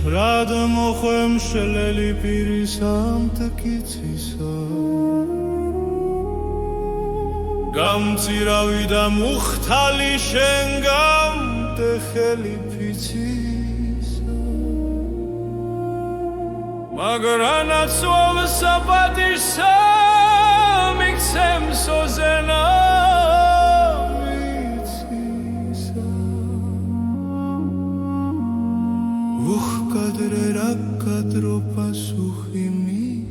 რად მოხვემ შლელი პირის ამტკიცისა გამწირავი და მუხთალი შენ გამტეხელი ფიცისა მაგრანაც ვსაპატისა მიქცემ სოზენა Kadre rakadro pasukhimi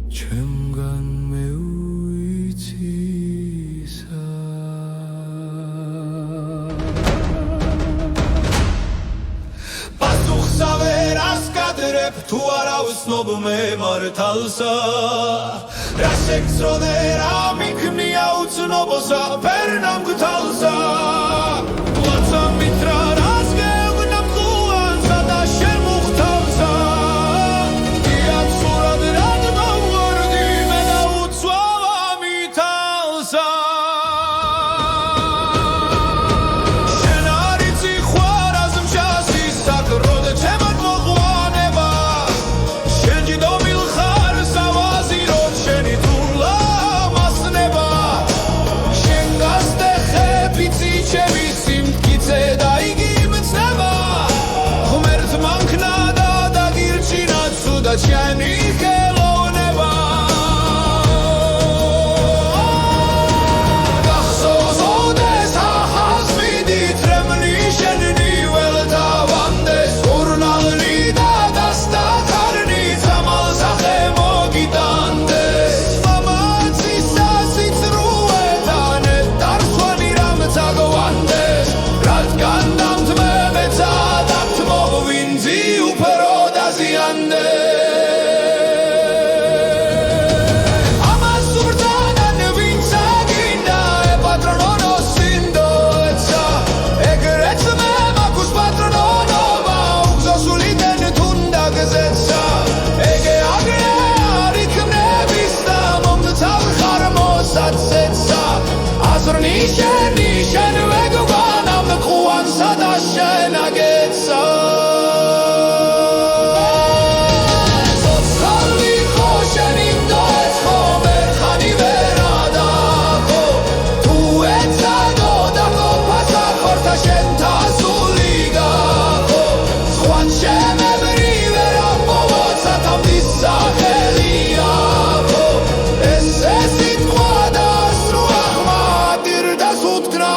Chemgan meuitisa Pasukh saveras kadreb tu ara usnob me martalsa Rasek srodera miknia utsnobosa pernam gtalsa Latsa mitra Chani keloneva Daxozodes ahazmidi tremli shenni velta vandes urnalni da dastakarni zamal zaxe mogidandes Mamatisa sitsruetane darsvani ram tagvandes radgan damtmevetsa damtmovinzi upero daziandes Nishan vegugan am khuan sadashen agetsa Sotsali khoshenim da et khomer khani verada ko Tu etsado da ko pasa khorta shen tasuliga ko Khwan shemevri vera povotsa tam dissa helia ko Es esit quadas ruach matir da sutkna